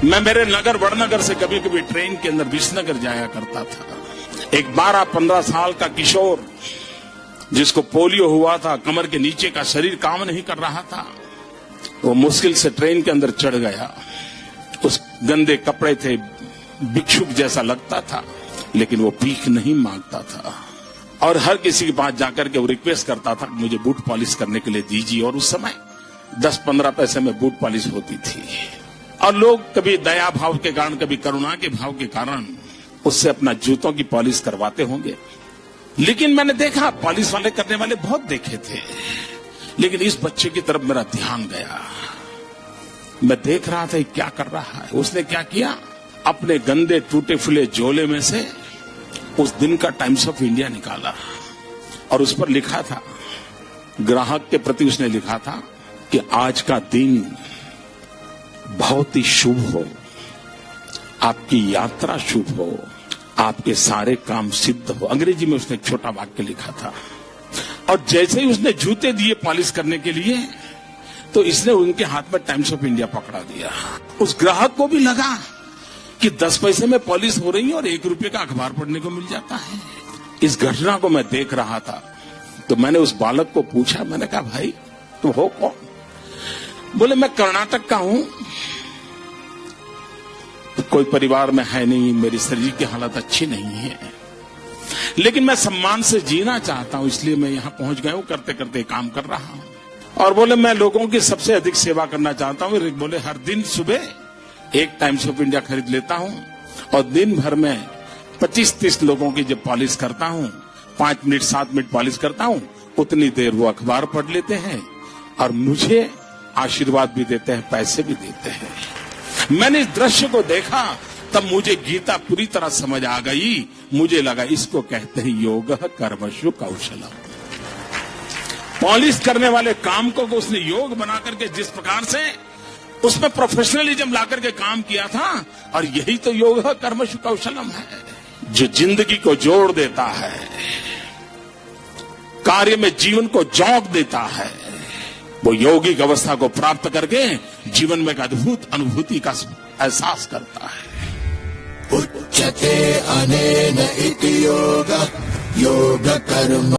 मैं मेरे नगर वड़नगर से कभी कभी ट्रेन के अंदर विसनगर जाया करता था। एक 12-15 साल का किशोर जिसको पोलियो हुआ था, कमर के नीचे का शरीर काम नहीं कर रहा था, वो मुश्किल से ट्रेन के अंदर चढ़ गया। उस गंदे कपड़े थे, भिक्षुक जैसा लगता था, लेकिन वो भीख नहीं मांगता था और हर किसी के पास जाकर के वो रिक्वेस्ट करता था मुझे बूट पॉलिश करने के लिए दीजिए। और उस समय 10-15 पैसे में बूट पॉलिश होती थी और लोग कभी दया भाव के कारण, कभी करुणा के भाव के कारण उससे अपना जूतों की पॉलिश करवाते होंगे। लेकिन मैंने देखा पॉलिश वाले करने वाले बहुत देखे थे, लेकिन इस बच्चे की तरफ मेरा ध्यान गया। मैं देख रहा था क्या कर रहा है। उसने क्या किया, अपने गंदे टूटे फूले झोले में से उस दिन का टाइम्स ऑफ इंडिया निकाला और उस पर लिखा था, ग्राहक के प्रति उसने लिखा था कि आज का दिन बहुत ही शुभ हो, आपकी यात्रा शुभ हो, आपके सारे काम सिद्ध हो। अंग्रेजी में उसने एक छोटा वाक्य लिखा था और जैसे ही उसने जूते दिए पॉलिश करने के लिए तो इसने उनके हाथ में टाइम्स ऑफ इंडिया पकड़ा दिया। उस ग्राहक को भी लगा कि 10 पैसे में पॉलिश हो रही है और 1 रुपये का अखबार पढ़ने को मिल जाता है। इस घटना को मैं देख रहा था तो मैंने उस बालक को पूछा, मैंने कहा भाई तुम हो कौन? बोले मैं कर्नाटक का हूं, कोई परिवार में है नहीं, मेरी शरीर की हालत अच्छी नहीं है, लेकिन मैं सम्मान से जीना चाहता हूं, इसलिए मैं यहां पहुंच गया हूं, करते करते काम कर रहा हूं। और बोले मैं लोगों की सबसे अधिक सेवा करना चाहता हूं। बोले हर दिन सुबह एक टाइम्स ऑफ इंडिया खरीद लेता हूं और दिन भर में 25-30 लोगों की जब पॉलिश करता हूं, 5 मिनट 7 मिनट पॉलिश करता हूं, उतनी देर वो अखबार पढ़ लेते हैं और मुझे आशीर्वाद भी देते हैं, पैसे भी देते हैं। मैंने इस दृश्य को देखा तब मुझे गीता पूरी तरह समझ आ गई। मुझे लगा इसको कहते हैं योग कर्मशु कौशलम। पॉलिश करने वाले काम को उसने योग बना करके जिस प्रकार से उसमें प्रोफेशनलिज्म ला करके काम किया था, और यही तो योग कर्मशु कौशलम है, जो जिंदगी को जोड़ देता है, कार्य में जीवन को जोक देता है। वो यौगिक अवस्था को प्राप्त करके जीवन में एक अद्भुत अनुभूति का एहसास करता है। उच्यते अनेन इति योग कर्म